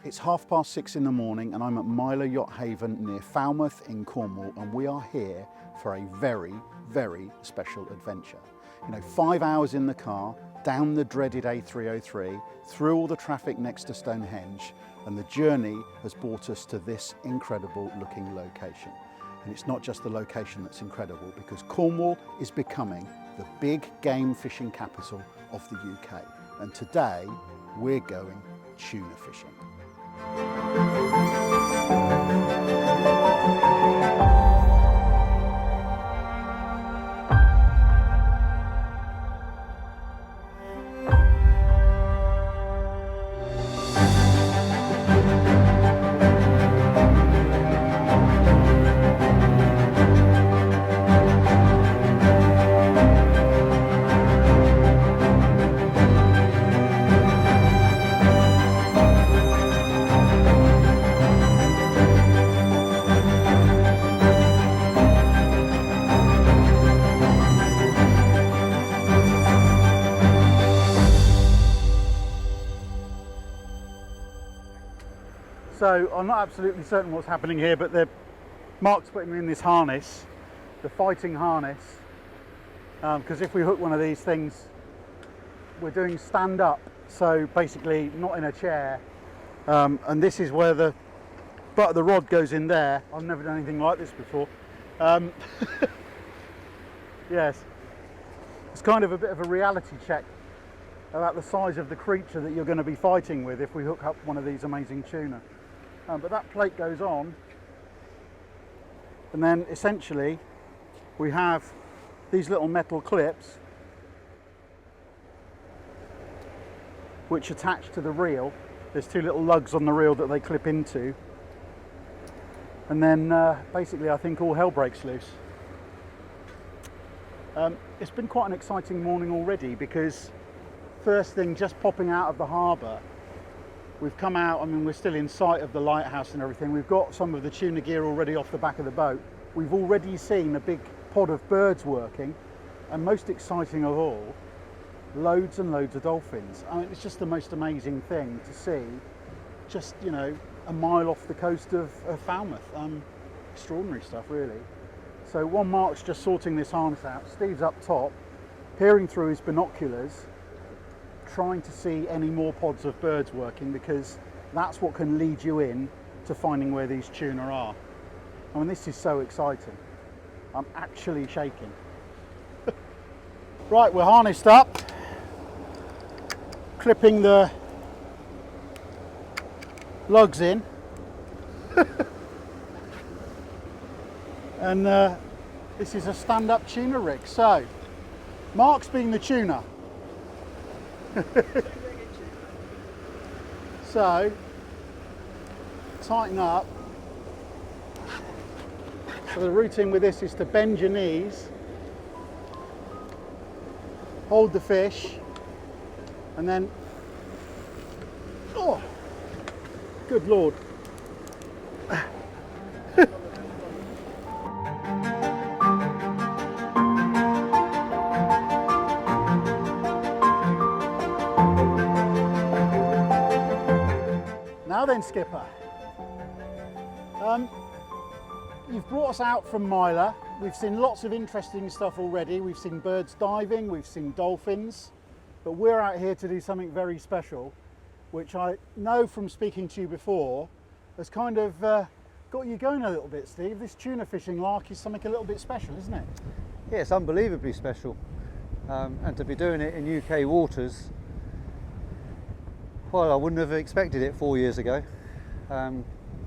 It's 6:30 in the morning and I'm at Myler Yacht Haven near Falmouth in Cornwall, and we are here for a very, very special adventure. 5 hours in the car, down the dreaded A303, through all the traffic next to Stonehenge, and the journey has brought us to this incredible looking location. And it's not just the location that's incredible, because Cornwall is becoming the big game fishing capital of the UK. And today we're going tuna fishing. So I'm not absolutely certain what's happening here, but Mark's putting me in this harness, the fighting harness, because if we hook one of these things, we're doing stand up, so basically not in a chair, and this is where the butt of the rod goes in there. I've never done anything like this before. Yes, it's kind of a bit of a reality check about the size of the creature that you're going to be fighting with if we hook up one of these amazing tuna. But that plate goes on, and then essentially we have these little metal clips which attach to the reel. There's two little lugs on the reel that they clip into, and then basically I think all hell breaks loose. It's been quite an exciting morning already, because first thing, just popping out of the harbour, we've come out. I mean, we're still in sight of the lighthouse and everything. We've got some of the tuna gear already off the back of the boat. We've already seen a big pod of birds working, and most exciting of all, loads and loads of dolphins. I mean, it's just the most amazing thing to see, just, a mile off the coast of Falmouth. Extraordinary stuff, really. So one Mark's just sorting this harness out. Steve's up top, peering through his binoculars, trying to see any more pods of birds working, because that's what can lead you in to finding where these tuna are. I mean, this is so exciting. I'm actually shaking. Right, we're harnessed up, clipping the lugs in, and this is a stand-up tuna rig. So Mark's being the tuna. So tighten up. So the routine with this is to bend your knees, hold the fish, and then, oh, good Lord. Now then, skipper, you've brought us out from Myler. We've seen lots of interesting stuff already. We've seen birds diving, we've seen dolphins, but we're out here to do something very special, which I know from speaking to you before has kind of got you going a little bit, Steve. This tuna fishing lark is something a little bit special, isn't it? Yeah, it's unbelievably special, and to be doing it in UK waters, well, I wouldn't have expected it 4 years ago.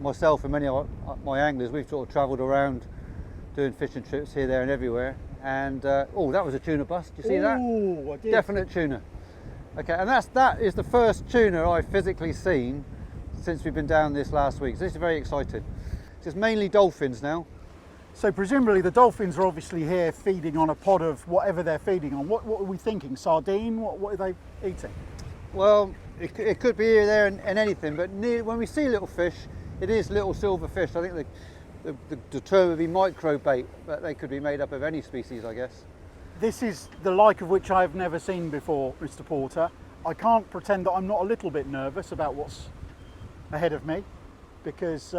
Myself and many of my anglers, we've sort of travelled around doing fishing trips here, there and everywhere, and oh, that was a tuna bust. Do you see that? Oh, I did. Definite tuna. Okay, and that is the first tuna I've physically seen since we've been down this last week. So this is very exciting. It's mainly dolphins now. So presumably the dolphins are obviously here feeding on a pod of whatever they're feeding on. What are we thinking? Sardine? What are they eating? Well, it could be here, there and anything, but when we see little fish, it is little silver fish. I think the term would be micro bait, but they could be made up of any species, I guess. This is the like of which I've never seen before, Mr. Porter. I can't pretend that I'm not a little bit nervous about what's ahead of me because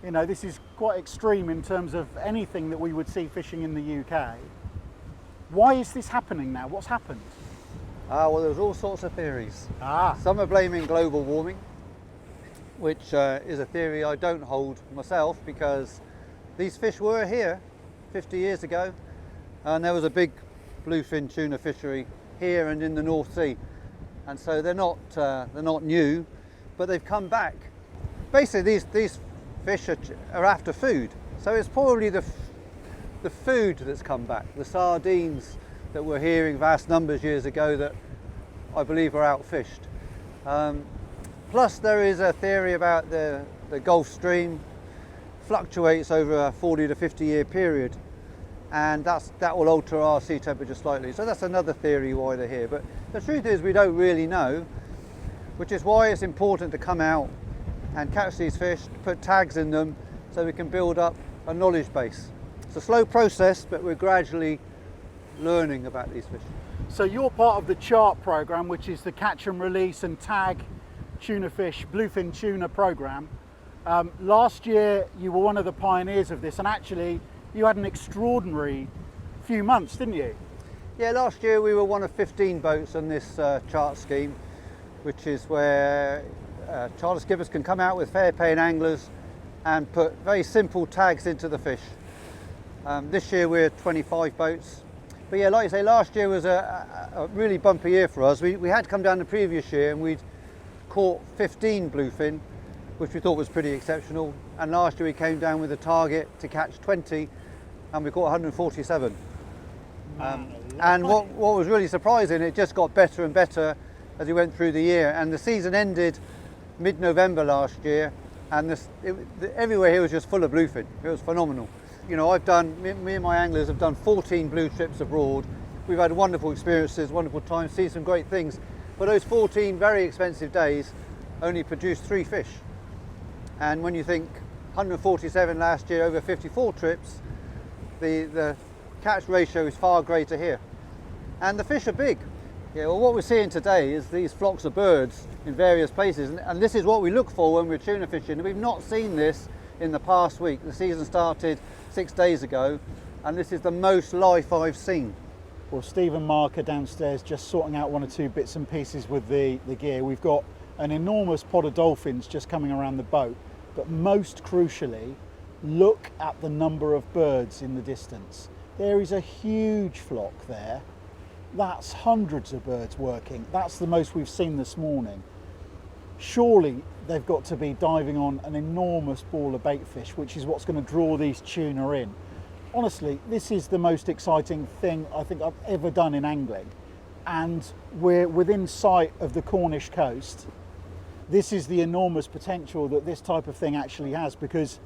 you know, this is quite extreme in terms of anything that we would see fishing in the UK. Why is this happening now? What's happened? Well, there's all sorts of theories. Ah, Some are blaming global warming, which is a theory I don't hold myself, because these fish were here 50 years ago, and there was a big bluefin tuna fishery here and in the North Sea, and so they're not new, but they've come back. Basically, these fish are after food, so it's probably the food that's come back. The sardines that we're hearing vast numbers years ago that I believe are outfished. Plus, there is a theory about the Gulf Stream fluctuates over a 40 to 50 year period, and that will alter our sea temperature slightly. So that's another theory why they're here. But the truth is we don't really know, which is why it's important to come out and catch these fish, put tags in them so we can build up a knowledge base. It's a slow process, but we're gradually learning about these fish. so you're part of the CHART program, which is the catch and release and tag tuna fish, bluefin tuna program. Last year you were one of the pioneers of this, and actually you had an extraordinary few months, didn't you? Yeah, last year we were one of 15 boats on this chart scheme, which is where charter skippers can come out with fair paying anglers and put very simple tags into the fish. This year we're 25 boats. But yeah, like you say, last year was a really bumpy year for us. We had come down the previous year and we'd caught 15 bluefin, which we thought was pretty exceptional. And last year we came down with a target to catch 20, and we caught 147. And what was really surprising, it just got better and better as we went through the year. And the season ended mid-November last year, and everywhere here was just full of bluefin. It was phenomenal. You know, me and my anglers have done 14 blue trips abroad. We've had wonderful experiences, wonderful times, seen some great things. But those 14 very expensive days only produced 3 fish. And when you think 147 last year over 54 trips, the catch ratio is far greater here. And the fish are big. Yeah, well, what we're seeing today is these flocks of birds in various places, and this is what we look for when we're tuna fishing. We've not seen this in the past week. The season started 6 days ago, and this is the most life I've seen. Well, Steve and Mark are downstairs just sorting out one or two bits and pieces with the gear. We've got an enormous pod of dolphins just coming around the boat, but most crucially, look at the number of birds in the distance. There is a huge flock there. That's hundreds of birds working. That's the most we've seen this morning. Surely they've got to be diving on an enormous ball of bait fish, which is what's going to draw these tuna in. Honestly, this is the most exciting thing I think I've ever done in angling. And we're within sight of the Cornish coast. This is the enormous potential that this type of thing actually has, because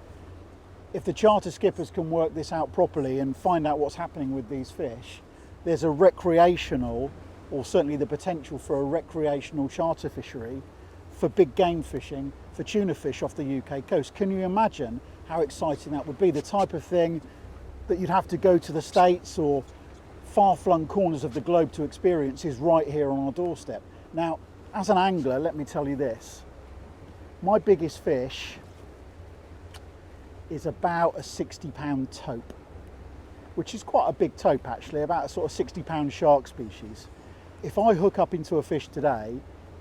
if the charter skippers can work this out properly and find out what's happening with these fish, there's a recreational, or certainly the potential for a recreational charter fishery for big game fishing, for tuna fish off the UK coast. Can you imagine how exciting that would be? The type of thing that you'd have to go to the States or far-flung corners of the globe to experience is right here on our doorstep. Now, as an angler, let me tell you this. My biggest fish is about a 60-pound tope, which is quite a big tope actually, about a sort of 60-pound shark species. If I hook up into a fish today,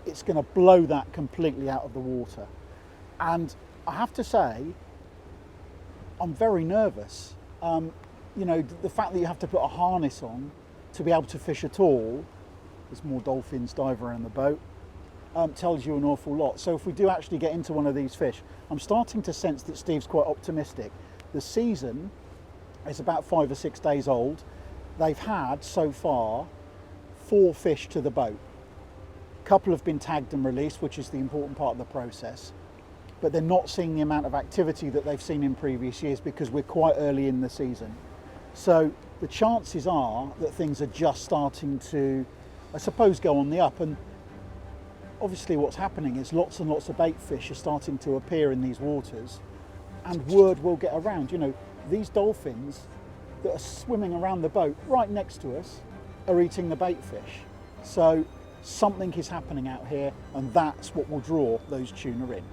it's going to blow that completely out of the water. And I have to say, I'm very nervous. You know, the fact that you have to put a harness on to be able to fish at all, there's more dolphins diving around the boat, tells you an awful lot. So if we do actually get into one of these fish, I'm starting to sense that Steve's quite optimistic. The season is about 5 or 6 days old. They've had so far 4 fish to the boat. A couple have been tagged and released, which is the important part of the process, but they're not seeing the amount of activity that they've seen in previous years because we're quite early in the season. So the chances are that things are just starting to, I suppose, go on the up. And obviously what's happening is lots and lots of bait fish are starting to appear in these waters, and word will get around. You know, these dolphins that are swimming around the boat right next to us are eating the bait fish. So something is happening out here, and that's what will draw those tuna in.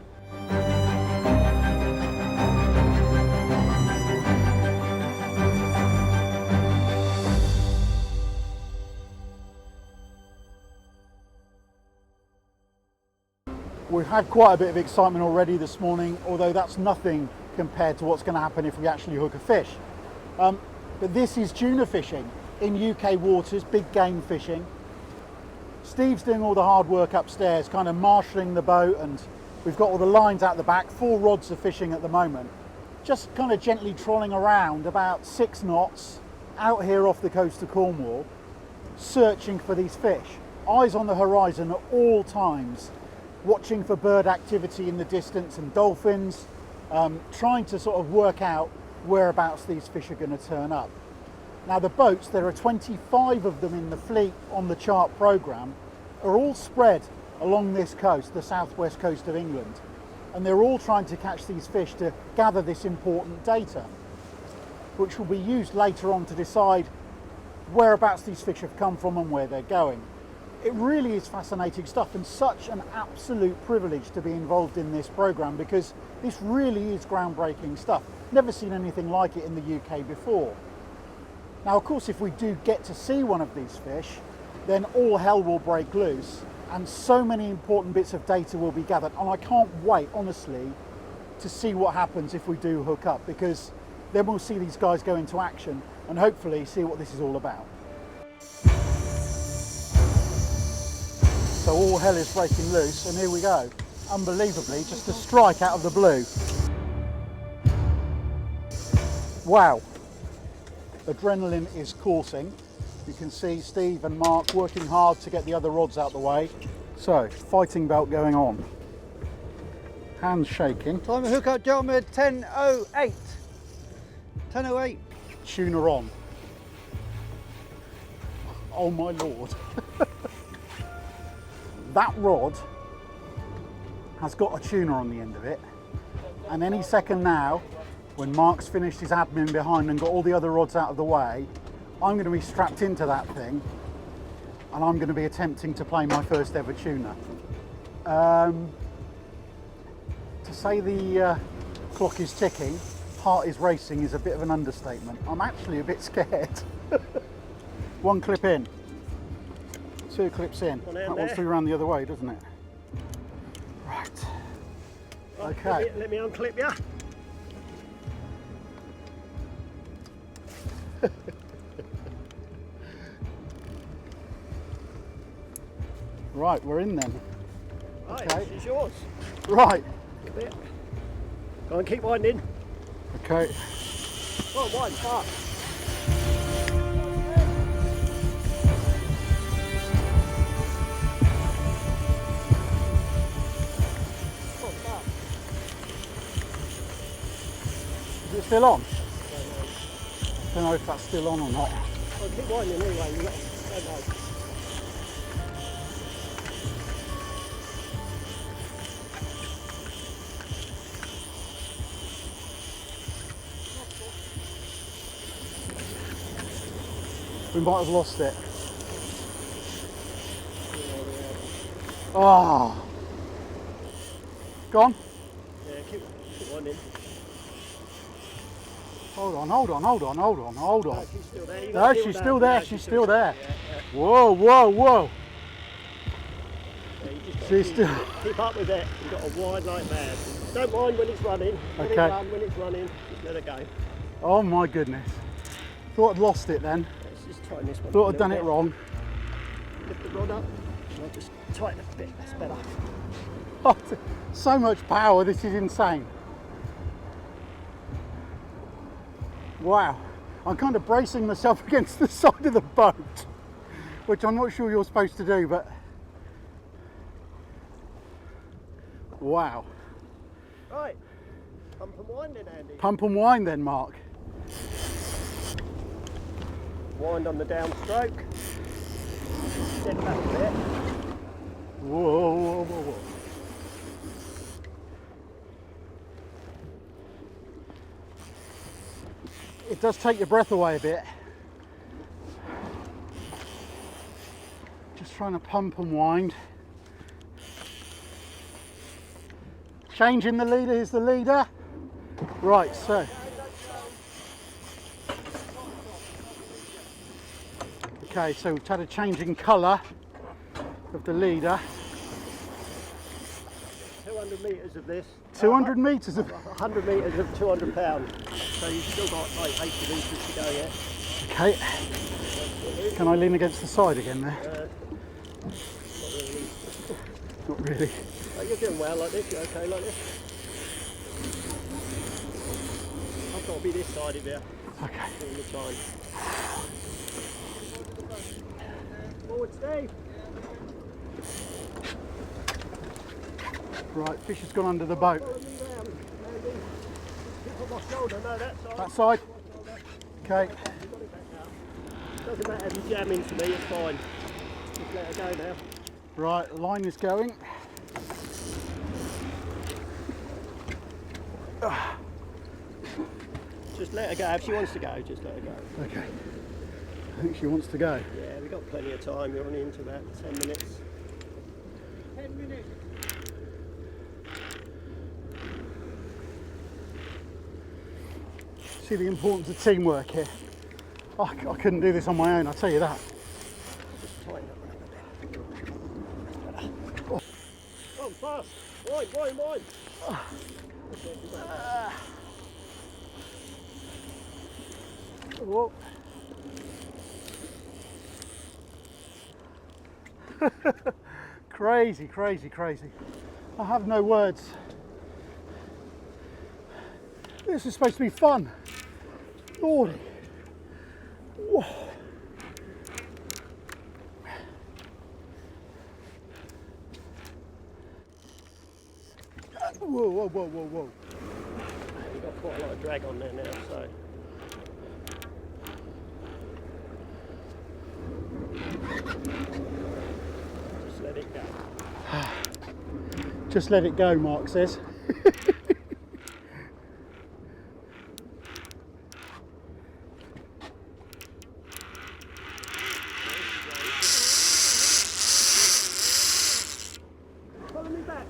We've had quite a bit of excitement already this morning, although that's nothing compared to what's going to happen if we actually hook a fish. But this is tuna fishing in UK waters, big game fishing. Steve's doing all the hard work upstairs, kind of marshalling the boat, and we've got all the lines out the back, 4 rods of fishing at the moment. Just kind of gently trolling around about 6 knots out here off the coast of Cornwall, searching for these fish. Eyes on the horizon at all times, watching for bird activity in the distance and dolphins, trying to sort of work out whereabouts these fish are going to turn up. Now the boats, there are 25 of them in the fleet on the chart programme, are all spread along this coast, the southwest coast of England, and they're all trying to catch these fish to gather this important data, which will be used later on to decide whereabouts these fish have come from and where they're going. It really is fascinating stuff, and such an absolute privilege to be involved in this programme, because this really is groundbreaking stuff. Never seen anything like it in the UK before. Now, of course, if we do get to see one of these fish, then all hell will break loose and so many important bits of data will be gathered. And I can't wait, honestly, to see what happens if we do hook up, because then we'll see these guys go into action and hopefully see what this is all about. So all hell is breaking loose, and here we go. Unbelievably, just a strike out of the blue. Wow. Adrenaline is coursing. You can see Steve and Mark working hard to get the other rods out the way. So, fighting belt going on. Hands shaking. Time to hook up, gentlemen, 10:08. 10:08. Tuna on. Oh my lord. That rod has got a tuna on the end of it, and any second now, when Mark's finished his admin behind and got all the other rods out of the way, I'm going to be strapped into that thing and I'm going to be attempting to play my first ever tuna. To say the clock is ticking, heart is racing is a bit of an understatement. I'm actually a bit scared. 1 clip in. 2 clips in. That wants to be around the other way, doesn't it? Right. Okay. Let me unclip you. Right, we're in then. Right, Okay. it's yours. Right. Go and keep winding. Okay. Oh, wind fast. Is it still on? I don't know if that's still on or not. Well, keep winding anyway. You don't know. We might have lost it. Ah. Gone? Yeah, keep winding. Hold on, hold on, hold on, hold on, hold on. No, she's still there. No, she's still there, she's still there. Whoa, whoa, whoa. Yeah, you just She's still... keep up with it. You've got to wind like mad. Don't mind when it's running. Let it Okay. run when it's running. Just let it go. Oh my goodness. Thought I'd lost it then. Let's just tighten this one. Thought up I'd a done little it wrong. bit. Lift the rod up. And I'll just tighten it a bit. That's better. Oh, so much power, this is insane. Wow, I'm kind of bracing myself against the side of the boat, which I'm not sure you're supposed to do, but wow. Right. Pump and wind then, Andy. Pump and wind then, Mark. Wind on the downstroke. Step back a bit. Whoa, whoa, whoa, whoa. It does take your breath away a bit. Just trying to pump and wind. Changing the leader, here's the leader. Right, so. Okay, so we've had a change in colour of the leader. 200 metres of this. 200 metres of... 100 metres of 200 pounds. So you've still got like 80 metres to go yet. Okay. Can I lean against the side again there? Not really. Oh, you're doing well like this, you're okay like this. I've got to be this side of you. Okay. All the time. Forward, Steve. Right, fish has gone under the boat. Follow me round, Andy. Keep on my shoulder, no, that side. That side? Okay. You've got it back now. Doesn't matter if you jam into me, it's fine. Just let her go now. Right, line is going. Just let her go. If she wants to go, just let her go. Okay. I think she wants to go. Yeah, we've got plenty of time. We're only into about 10 minutes. 10 minutes. See the importance of teamwork here. I couldn't do this on my own, I'll tell you that. Just tighten up a bit. Oh. Come fast. Wine. Whoa. Crazy. I have no words. This is supposed to be fun. Lordy. Whoa. Whoa. We've got quite a lot of drag on there now, so. Just let it go. Just let it go, Mark says. Follow me back.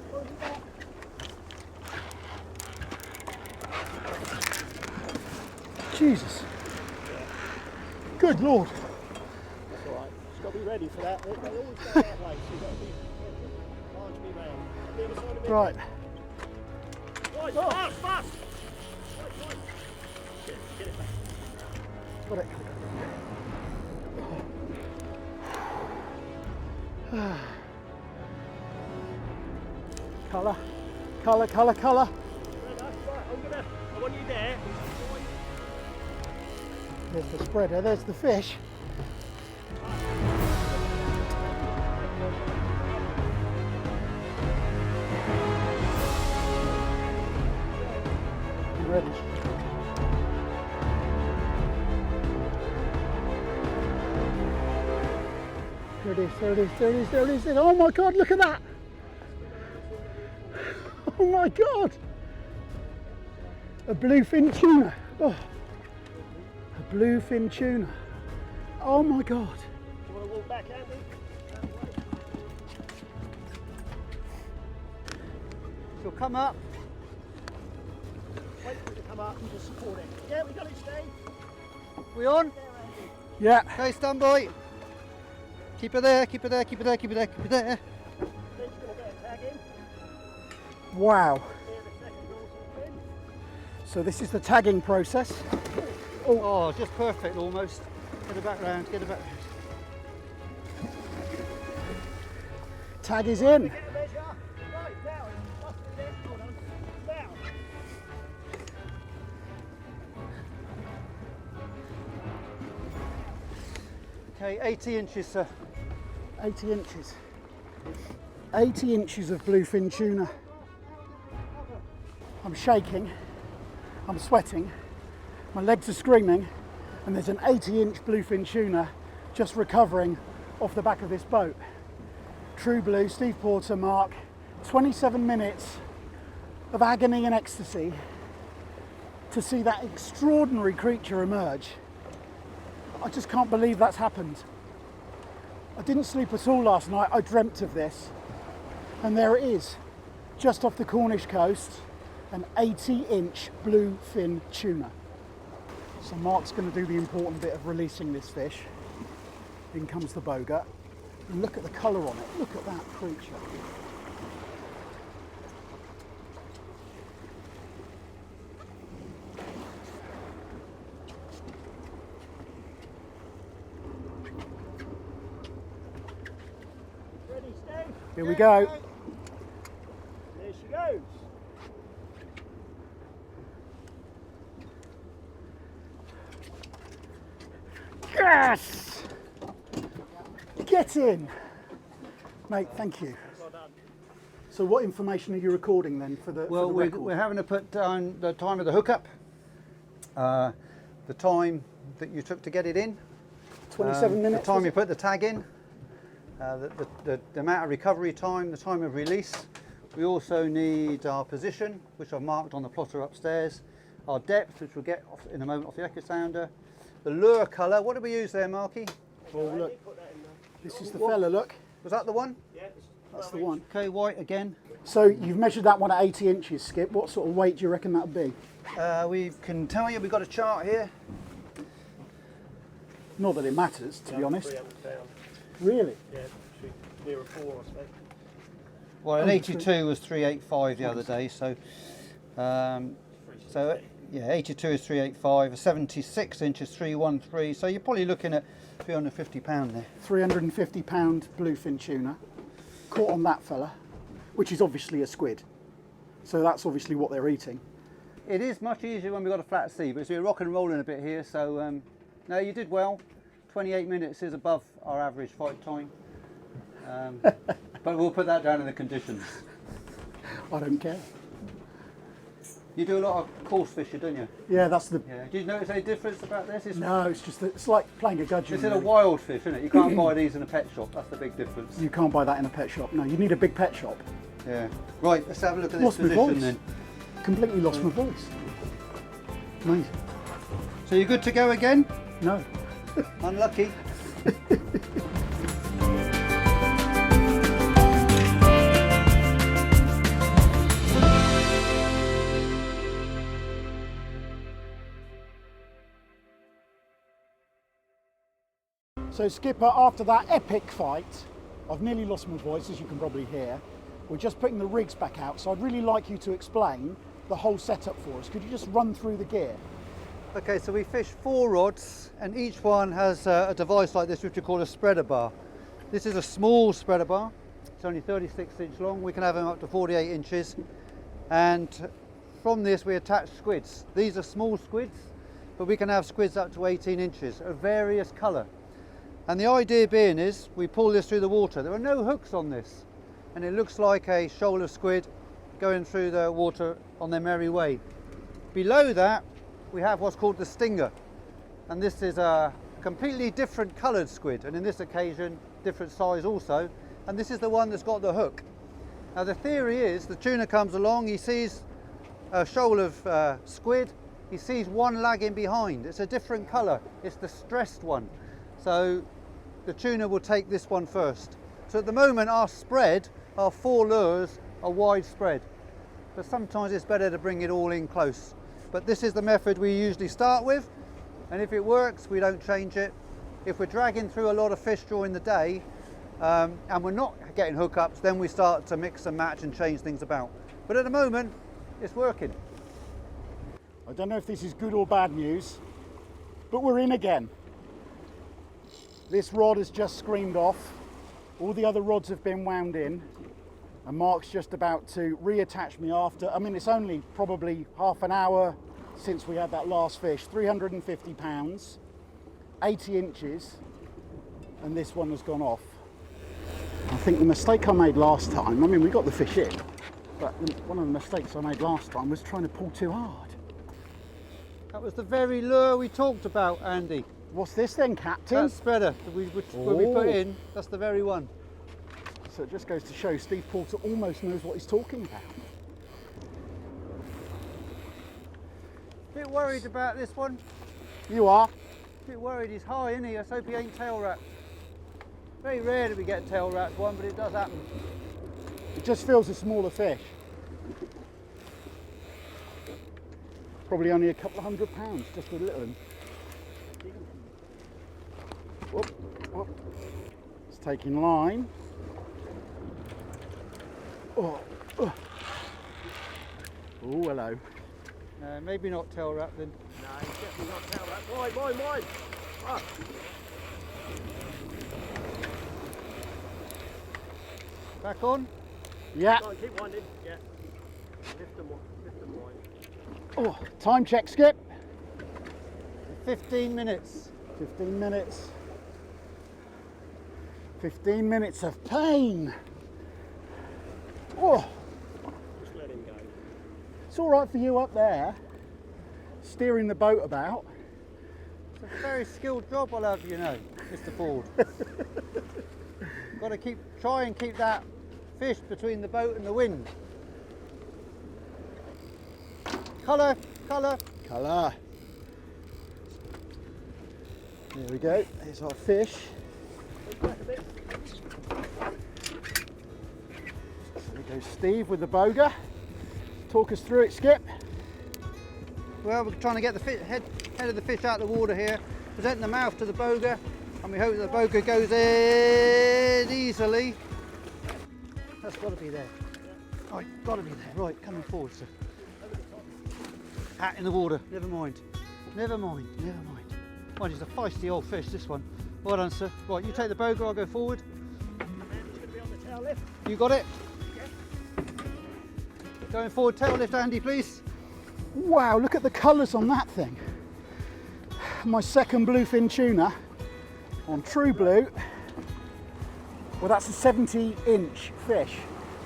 Jesus. Good Lord. That's alright. Just got to be ready for that. They always go that way, so you've got to be large me round. The other side of it. Right. Right, fast! Right. Get it back. Got it. Colour. Right, I want you there. There's the spreader, there's the fish. I'm ready. There it is. Oh my God, look at that. Oh my God. A bluefin tuna. Oh. A bluefin tuna. Oh my God. You want to walk back, Andy? She'll come up. Wait for it to come up and just support it. Yeah, we got it, Steve. We on? There, Andy. Yeah. Okay, stand by. Keep her there. Then she's going to get a tag in. Wow. Here, the second dorsal fin. So this is the tagging process. Oh, just perfect almost. Get her back round, get her back round. Tag is in. Get the measure. Right, now, it's must be there. Hold on. Now. Okay, 80 inches, sir. 80 inches. 80 inches of bluefin tuna. I'm shaking, I'm sweating, my legs are screaming, and there's an 80-inch bluefin tuna just recovering off the back of this boat. True Blue, Steve Porter, Mark, 27 minutes of agony and ecstasy to see that extraordinary creature emerge. I just can't believe that's happened. I didn't sleep at all last night, I dreamt of this, and there it is. just off the Cornish coast, an 80-inch bluefin tuna. So Mark's going to do the important bit of releasing this fish. In comes the boga. And look at the colour on it. Look at that creature. Ready, Steve? Here we go. There she goes. Yes! Get in! Mate, thank you. Well done. So what information are you recording then for the, Well, for the record? we're having to put down the time of the hookup, the time that you took to get it in, 27 minutes? the time was you it? put the tag in, the amount of recovery time, the time of release. We also need our position, which I've marked on the plotter upstairs, our depth, which we'll get off in a moment off the echo sounder, the lure colour. What did we use there, Marky? Oh, look, Put that in there. this is the fella, look. Was that the one? Yeah, That's the one. Okay, white again. So you've measured that one at 80 inches, Skip. What sort of weight do you reckon that would be? We can tell you, we've got a chart here. Not that it matters, to be honest. 300 pounds. Really? Yeah, near a 4, I expect. Well, an Oh, 82 was 385 the other day, so yeah, 82 is 385, a 76 inch is 313, so you're probably looking at £350 there. 350 pound bluefin tuna. Caught on that fella, which is obviously a squid. So that's obviously what they're eating. It is much easier when we've got a flat sea, but we're rock and rolling a bit here, so no, you did well. 28 minutes is above our average fight time, but we'll put that down in the conditions. I don't care. You do a lot of coarse fishing, don't you? Yeah, that's the... Yeah. Do you notice any difference about this? No, it's just that it's like playing a gudgeon. This is a really. wild fish, isn't it? You can't buy these in a pet shop. That's the big difference. You can't buy that in a pet shop. No, you need a big pet shop. Yeah. Right, let's have a look at this Lost my position voice. then. Completely lost my voice. Amazing. So you're good to go again? No. Unlucky. So Skipper, after that epic fight, I've nearly lost my voice, as you can probably hear. We're just putting the rigs back out, so I'd really like you to explain the whole setup for us. Could you just run through the gear? Okay, so we fish 4 rods, and each one has a device like this, which we call a spreader bar. This is a small spreader bar. It's only 36 inch long. We can have them up to 48 inches. And from this, we attach squids. These are small squids, but we can have squids up to 18 inches of various colour. And the idea being is we pull this through the water. There are no hooks on this, and it looks like a shoal of squid going through the water on their merry way. Below that, we have what's called the stinger, and this is a completely different coloured squid, and in this occasion different size also, and this is the one that's got the hook. Now the theory is the tuna comes along, he sees a shoal of squid, he sees one lagging behind. It's a different colour, it's the stressed one, so the tuna will take this one first. So at the moment our spread, our 4 lures are widespread, but sometimes it's better to bring it all in close. But this is the method we usually start with, and if it works we don't change it. If we're dragging through a lot of fish during the day and we're not getting hookups, then we start to mix and match and change things about. But at the moment it's working. I don't know if this is good or bad news, but we're in again. This rod has just screamed off. All the other rods have been wound in, and Mark's just about to reattach me after. I mean, it's only probably half an hour since we had that last fish. 350 pounds, 80 inches, and this one has gone off. I think the mistake I made last time, I mean, we got the fish in, but one of the mistakes I made last time was trying to pull too hard. That was the very lure we talked about, Andy. What's this then, Captain? That spreader that we put in, that's the very one. So it just goes to show Steve Porter almost knows what he's talking about. Bit worried about this one. You are? Bit worried, he's high, isn't he? Let's hope he ain't tail wrapped. Very rare that we get tail wrapped one, but it does happen. It just feels a smaller fish. Probably only a couple of £100, just a little one. Whoop, whoop. It's taking line. Oh, oh. Oh, hello. Maybe not tail wrap then. No, he's definitely not tail wrap. Wide. Ah. Back on. Yeah. Go on, keep winding. Yeah. Lift them wide. Oh, time check, Skip. 15 minutes. 15 minutes. 15 minutes of pain. Oh, Just let him go. it's all right for you up there, steering the boat about. It's a very skilled job, I'll have you know, Mr. Ford. Got to try and keep that fish between the boat and the wind. Colour. Colour. There we go. There's our fish. Back a bit. There we go, Steve with the boga. Talk us through it, Skip. Well, we're trying to get the head of the fish out of the water here, presenting the mouth to the boga, and we hope the boga goes in easily. That's got to be there. Right, got to be there. Right, coming forward, sir. Hat in the water. Never mind. Mind, it's a feisty old fish, this one. Well done, sir. Right, you take the boga, I'll go forward. He's going to be on the tail lift. You got it? Yeah. Going forward, tail lift, Andy, please. Wow, look at the colours on that thing. My second bluefin tuna on True Blue. Well, that's a 70-inch fish,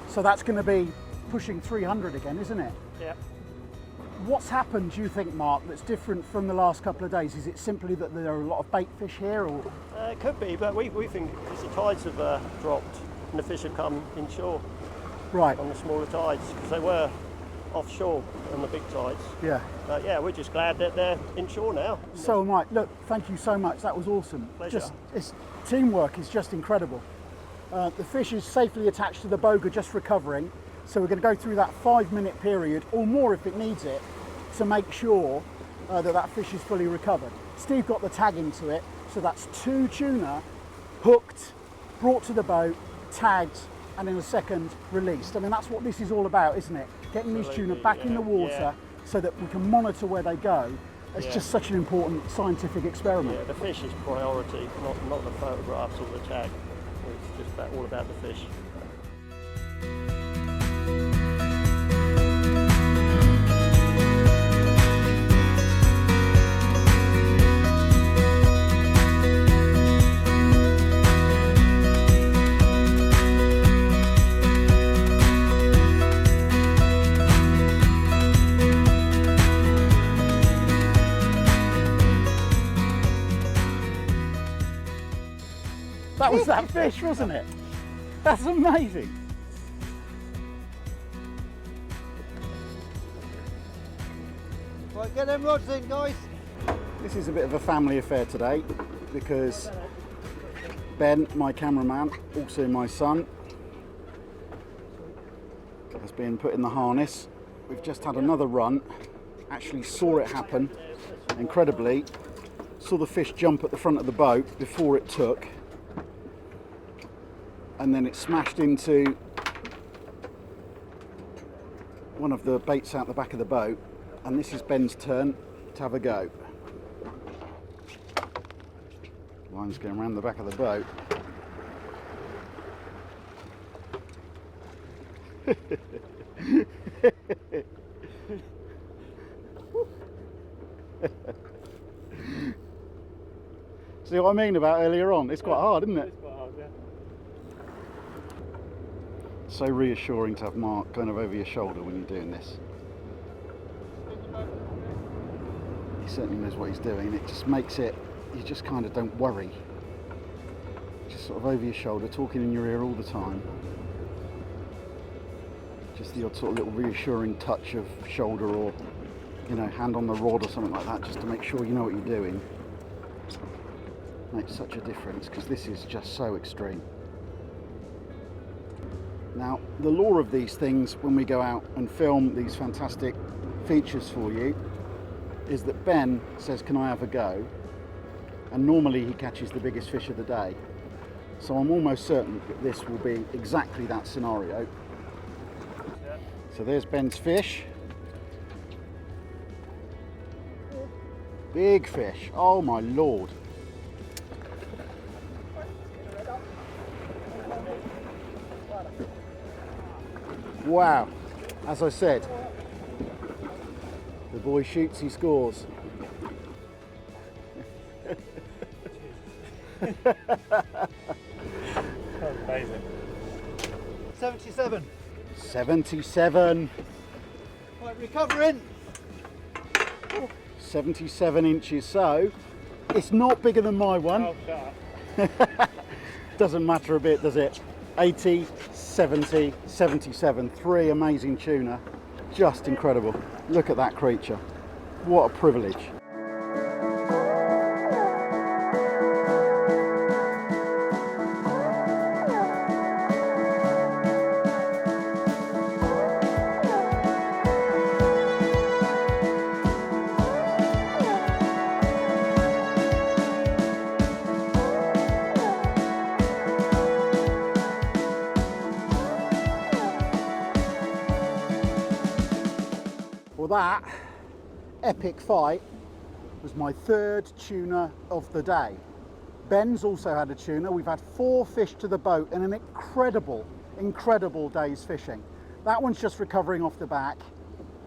so that's going to be pushing 300 again, isn't it? Yeah. What's happened, do you think, Mark, that's different from the last couple of days? Is it simply that there are a lot of bait fish here, or? It could be, but we think because the tides have dropped and the fish have come inshore Right, on the smaller tides, because they were offshore on the big tides. yeah. But yeah, we're just glad that they're inshore now. So am I. Look, thank you so much. That was awesome. Pleasure. Teamwork is just incredible. The fish is safely attached to the boga, just recovering. So we're going to go through that 5-minute period, or more if it needs it, to make sure that fish is fully recovered. Steve got the tag into it, so that's 2 tuna hooked, brought to the boat, tagged, and in a second released. I mean, that's what this is all about, isn't it? Getting these tuna Absolutely, back in the yeah, water yeah. so that we can monitor where they go. It's Yeah. just such an important scientific experiment. Yeah, the fish is priority, not the photographs or the tag. It's just all about the fish. That was that fish, wasn't it? That's amazing. Right, get them rods in, guys. This is a bit of a family affair today because Ben, my cameraman, also my son, has been put in the harness. We've just had another run, actually saw it happen, incredibly. Saw the fish jump at the front of the boat before it took, and then it smashed into one of the baits out the back of the boat, and this is Ben's turn to have a go. Line's going around the back of the boat. See what I mean about earlier on? It's quite hard, isn't it? It's quite hard, yeah. So reassuring to have Mark kind of over your shoulder when you're doing this. He certainly knows what he's doing. It just makes it, you just kind of don't worry. Just sort of over your shoulder, talking in your ear all the time. Just the odd sort of little reassuring touch of shoulder or, you know, hand on the rod or something like that, just to make sure you know what you're doing. Makes such a difference because this is just so extreme. Now, the lure of these things when we go out and film these fantastic features for you is that Ben says, can I have a go? And normally he catches the biggest fish of the day. So I'm almost certain that this will be exactly that scenario. So there's Ben's fish. Big fish, oh my lord. Wow, as I said, the boy shoots, he scores. Amazing. 77. 77. Right, recovering. 77 inches, so it's not bigger than my one. Oh, shut up. Doesn't matter a bit, does it? 80, 70, 77, 3 amazing tuna. Just incredible. Look at that creature. What a privilege. Well, that epic fight was my 3rd tuna of the day. Ben's also had a tuna. We've had 4 fish to the boat and an incredible day's fishing. That one's just recovering off the back.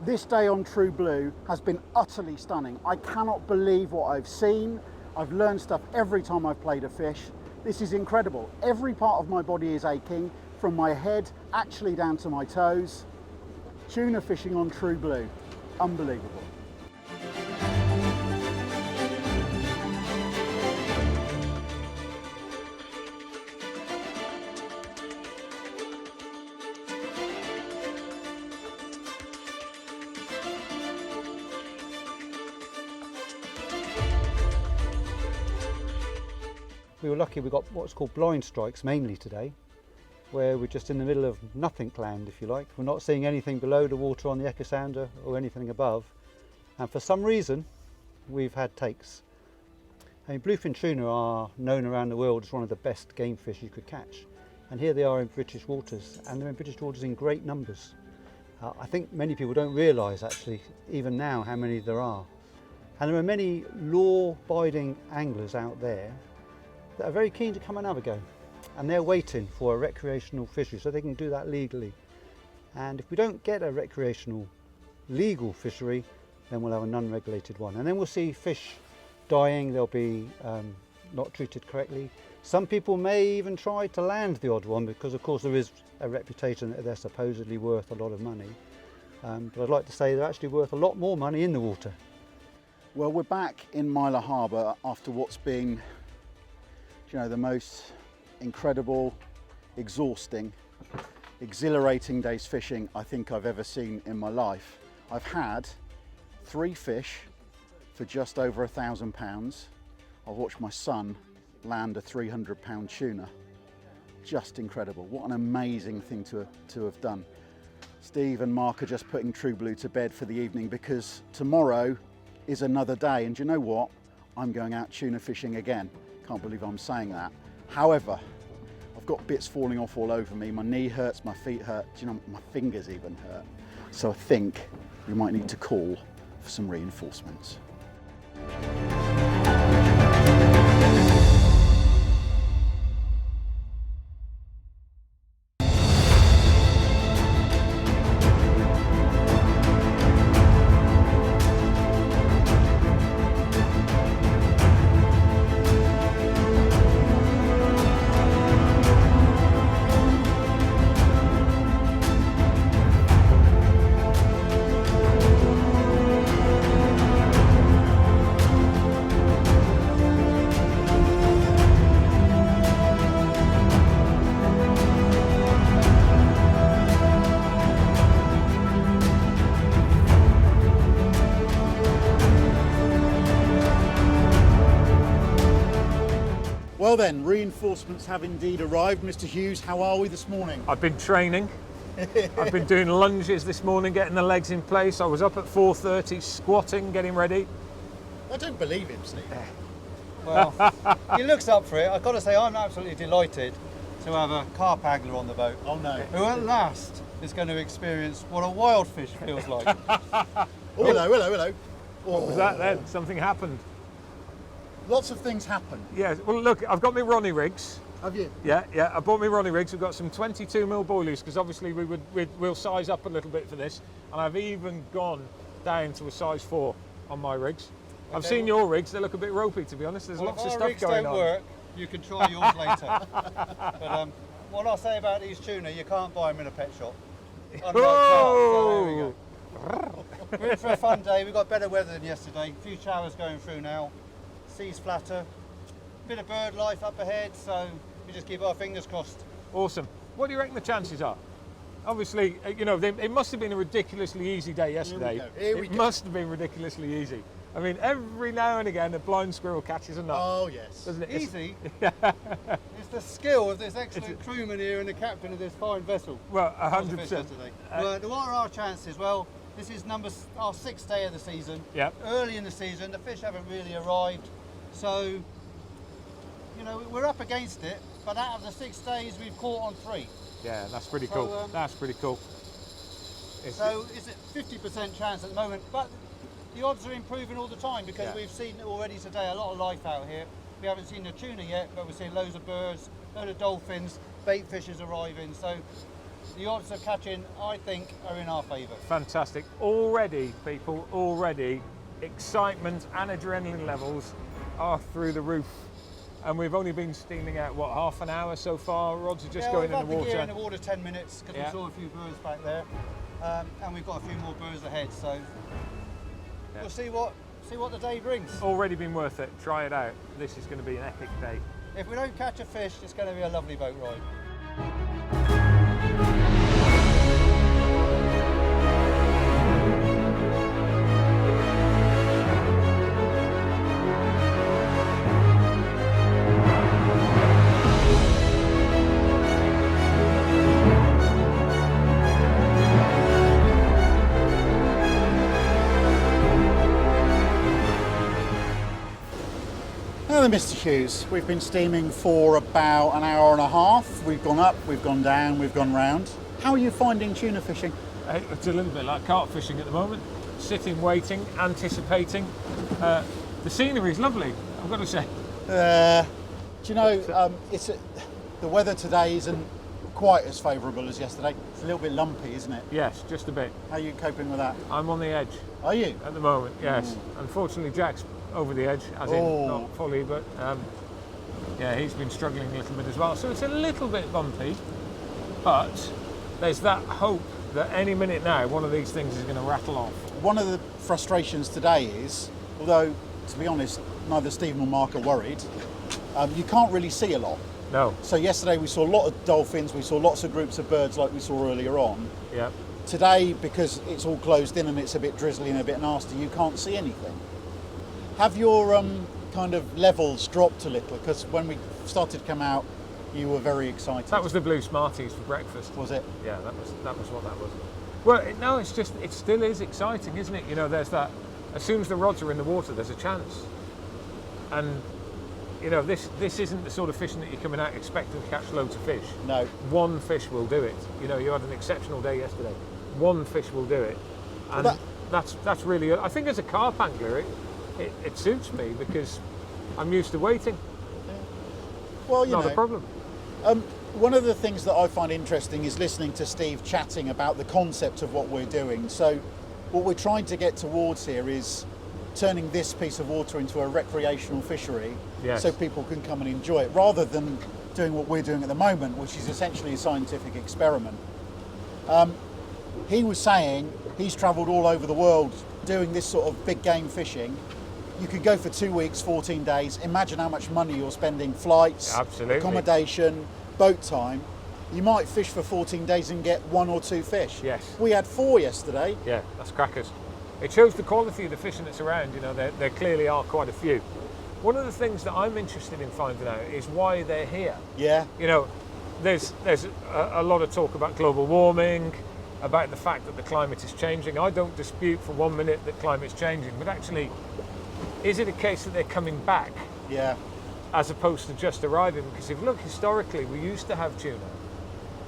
This day on True Blue has been utterly stunning. I cannot believe what I've seen. I've learned stuff every time I've played a fish. This is incredible. Every part of my body is aching, from my head actually down to my toes. Tuna fishing on True Blue. Unbelievable. We were lucky we got what's called blind strikes mainly today, where we're just in the middle of nothing land, if you like. We're not seeing anything below the water on the echo sounder or anything above. And for some reason, we've had takes. I mean, bluefin tuna are known around the world as one of the best game fish you could catch. And here they are in British waters, and they're in British waters in great numbers. I think many people don't realise actually, even now, how many there are. And there are many law-abiding anglers out there that are very keen to come and have a go. And they're waiting for a recreational fishery so they can do that legally. And if we don't get a recreational legal fishery, then we'll have an unregulated one. And then we'll see fish dying, they'll be not treated correctly. Some people may even try to land the odd one because of course there is a reputation that they're supposedly worth a lot of money. But I'd like to say they're actually worth a lot more money in the water. Well, we're back in Myler Harbour after what's been, you know, the most incredible, exhausting, exhilarating day's fishing I think I've ever seen in my life. I've had 3 fish for just over £1,000. I've watched my son land a £300 tuna. Just incredible. What an amazing thing to have done. Steve and Mark are just putting True Blue to bed for the evening because tomorrow is another day, and do you know what? I'm going out tuna fishing again. Can't believe I'm saying that. However, I've got bits falling off all over me. My knee hurts, my feet hurt, do you know, my fingers even hurt. So I think we might need to call for some reinforcements. Well then, reinforcements have indeed arrived. Mr. Hughes, how are we this morning? I've been training. I've been doing lunges this morning, getting the legs in place. I was up at 4:30, squatting, getting ready. I don't believe him, Steve. Well, he looks up for it. I've got to say, I'm absolutely delighted to have a carp angler on the boat. Oh no. Who at last is going to experience what a wild fish feels like. Oh, hello. What was that then? Something happened. Lots of things happen. Yeah, well look, I've got my Ronnie rigs. Have you? Yeah, I bought my Ronnie rigs. We've got some 22mm boilies because obviously we'll size up a little bit for this. And I've even gone down to a size 4 on my rigs. I've seen your rigs, they look a bit ropey to be honest. There's lots of If our stuff rigs going don't on. work, you can try yours later. But what I'll say about these tuna, you can't buy them in a pet shop. Unlike carp, so there we go. We're in for a fun day. We've got better weather than yesterday. A few showers going through now. Sea's flatter. Bit of bird life up ahead, so we just keep our fingers crossed. Awesome. What do you reckon the chances are? Obviously, you know, it must have been a ridiculously easy day yesterday. Here we It go. must have been ridiculously easy. I mean, every now and again, a blind squirrel catches a nut. Oh yes. Doesn't it? Easy. It's the skill of this excellent crewman here and the captain of this fine vessel. Well, That was a fish 100%. yesterday. Well, what are our chances? Well, this is our 6th day of the season. Yep. Early in the season, the fish haven't really arrived, so you know we're up against it. But out of the 6 days, we've caught on 3. Yeah, that's pretty So, cool. That's pretty cool. So is it 50% chance at the moment? But the odds are improving all the time because Yeah. we've seen already today a lot of life out here. We haven't seen the tuna yet, but we're seeing loads of birds, loads of dolphins, bait fishes arriving. So the odds of catching, I think, are in our favour. Fantastic. Already, people, already, excitement and adrenaline levels are through the roof. And we've only been steaming out, what, half an hour so far? Rods are just going we've in had the the gear water. in the water 10 minutes because Yeah. we saw a few birds back there, and we've got a few more birds ahead. So we'll see what the day brings. Already been worth it. Try it out. This is going to be an epic day. If we don't catch a fish, it's going to be a lovely boat ride. Now then, Mr. Hughes, we've been steaming for about an hour and a half. We've gone up, we've gone down, we've gone round. How are you finding tuna fishing? It's a little bit like carp fishing at the moment. Sitting, waiting, anticipating. The scenery is lovely, I've got to say. Do you know, the weather today isn't quite as favourable as yesterday. It's a little bit lumpy, isn't it? Yes, just a bit. How are you coping with that? I'm on the edge Are you? at the moment, yes. Unfortunately, Jack's over the edge, as in not fully, but yeah, he's been struggling a little bit as well. So it's a little bit bumpy, but there's that hope that any minute now, one of these things is going to rattle off. One of the frustrations today is, although, to be honest, neither Steve nor Mark are worried, you can't really see a lot. No, So yesterday we saw a lot of dolphins, we saw lots of groups of birds like we saw earlier on. yeah. Today, because it's all closed in and it's a bit drizzly and a bit nasty, you can't see anything. Have your kind of levels dropped a little? Because when we started to come out, you were very excited. That was the blue Smarties for breakfast. Was it? Yeah, that was what that was. Well, no, it's just, it still is exciting, isn't it? You know, there's that, as soon as the rods are in the water, there's a chance. And, you know, this isn't the sort of fishing that you're coming out expecting to catch loads of fish. No. One fish will do it. You know, you had an exceptional day yesterday. One fish will do it. And Well, that's really, I think as a carp angler, it suits me because I'm used to waiting. Well, you Not know, a problem. one of the things that I find interesting is listening to Steve chatting about the concept of what we're doing. So what we're trying to get towards here is turning this piece of water into a recreational fishery, Yes. so people can come and enjoy it, rather than doing what we're doing at the moment, which is essentially a scientific experiment. He was saying he's travelled all over the world doing this sort of big game fishing. You could go for 2 weeks, 14 days. Imagine how much money you're spending, flights, Absolutely. accommodation, boat time. You might fish for 14 days and get 1 or 2 fish. Yes. We had 4 yesterday. Yeah, that's crackers. It shows the quality of the fishing that's around. You know, there clearly are quite a few. One of the things that I'm interested in finding out is why they're here. Yeah. You know, there's a lot of talk about global warming, about the fact that the climate is changing. I don't dispute for 1 minute that climate's changing, but actually, is it a case that they're coming back Yeah. as opposed to just arriving? Because if you look historically, we used to have tuna.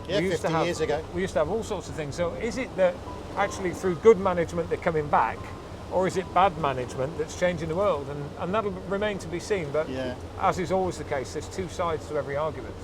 Yeah, We used 50 to have, years ago. We used to have all sorts of things. So is it that actually through good management they're coming back, or is it bad management that's changing the world? And that'll remain to be seen. But Yeah. as is always the case, there's two sides to every argument.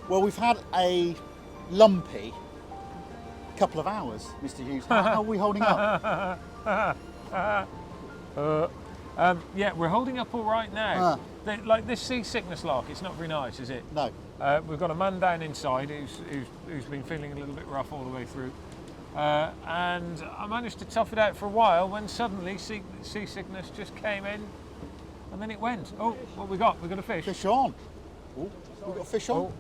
Well, we've had a lumpy couple of hours, Mr. Hughes. How are we holding up? Yeah, we're holding up all right now. Like this seasickness lark, it's not very nice, is it? No. We've got a man down inside who's been feeling a little bit rough all the way through. And I managed to tough it out for a while when suddenly seasickness just came in and then it went. Oh, what we got? We got a fish. Fish on. Oh, we've got a fish on. Oh.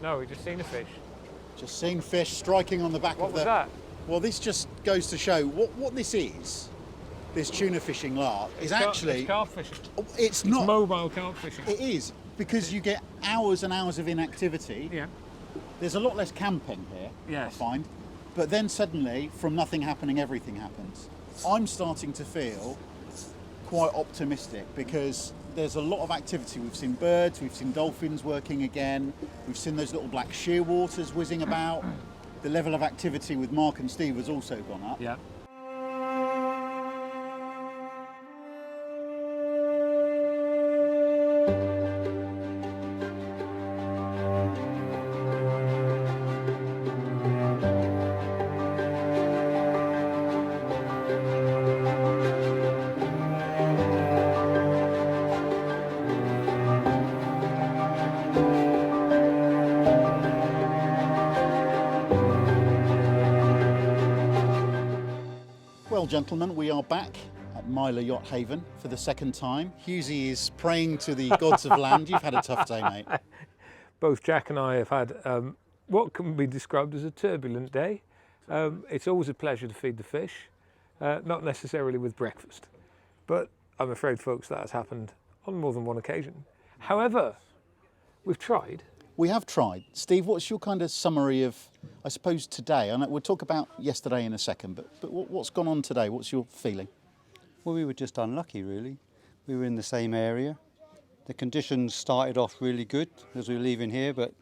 No, we just seen a fish. Just seen fish striking on the back What of was the... that? Well, this just goes to show what this is. This tuna fishing lark is actually... It's carp fishing. It's It's not... mobile carp fishing. It is, because you get hours and hours of inactivity. Yeah. There's a lot less camping here, Yes. I find. But then suddenly, from nothing happening, everything happens. I'm starting to feel quite optimistic because there's a lot of activity. We've seen birds, we've seen dolphins working again, we've seen those little black shearwaters whizzing about. The level of activity with Mark and Steve has also gone up. Yeah. Well, gentlemen, we are back at Myla Yacht Haven for the second time. Hughesy is praying to the gods of land. You've had a tough day, mate. Both Jack and I have had what can be described as a turbulent day. It's always a pleasure to feed the fish, not necessarily with breakfast, but I'm afraid, folks, that has happened on more than one occasion. However, we've tried. We have tried. Steve, what's your kind of summary of, I suppose, today? I know we'll talk about yesterday in a second, but what's gone on today? What's your feeling? Well, we were just unlucky, really. We were in the same area. The conditions started off really good as we were leaving here, but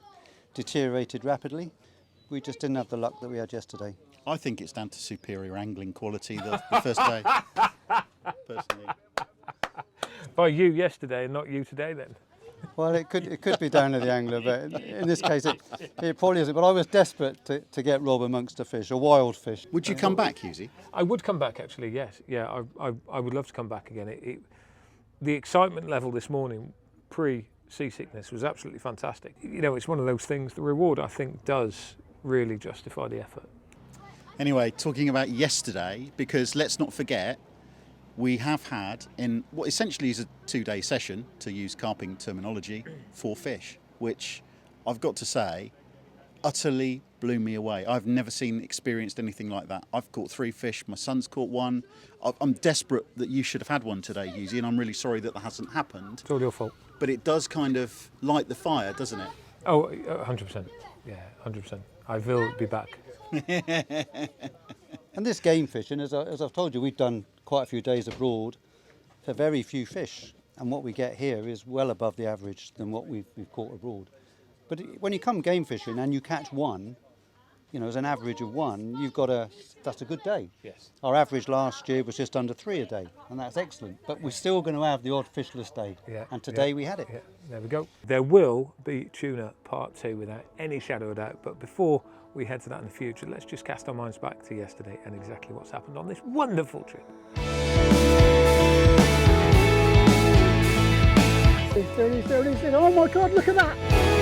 deteriorated rapidly. We just didn't have the luck that we had yesterday. I think it's down to superior angling quality the first day, personally. By you yesterday and not you today, then. Well, it could be down to the angler, but in this case it probably isn't. But I was desperate to get Rob amongst a fish, a wild fish. Would you come back, Hughesy? I would come back, actually, yes. Yeah, I would love to come back again. The excitement level this morning, pre-seasickness, was absolutely fantastic. You know, it's one of those things, the reward, I think, does really justify the effort. Anyway, talking about yesterday, because let's not forget, we have had, in what essentially is a 2-day session, to use carping terminology, 4 fish, which I've got to say, utterly blew me away. I've never experienced anything like that. I've caught 3 fish, my son's caught 1. I'm desperate that you should have had one today, Hughesy, and I'm really sorry that hasn't happened. It's all your fault. But it does kind of light the fire, doesn't it? Oh, 100%. Yeah, 100%. I will be back. And this game fishing, as I've told you, we've done quite a few days abroad for very few fish. And what we get here is well above the average than what we've caught abroad. But when you come game fishing and you catch 1, you know, as an average of 1, that's a good day. Yes. Our average last year was just under 3 a day, and that's excellent. But we're still going to have the odd fishless day. Yeah, And today we had it. Yeah, there we go. There will be Tuna Part 2 without any shadow of doubt. But before we head to that in the future, let's just cast our minds back to yesterday and exactly what's happened on this wonderful trip. He's doing, oh my God, look at that!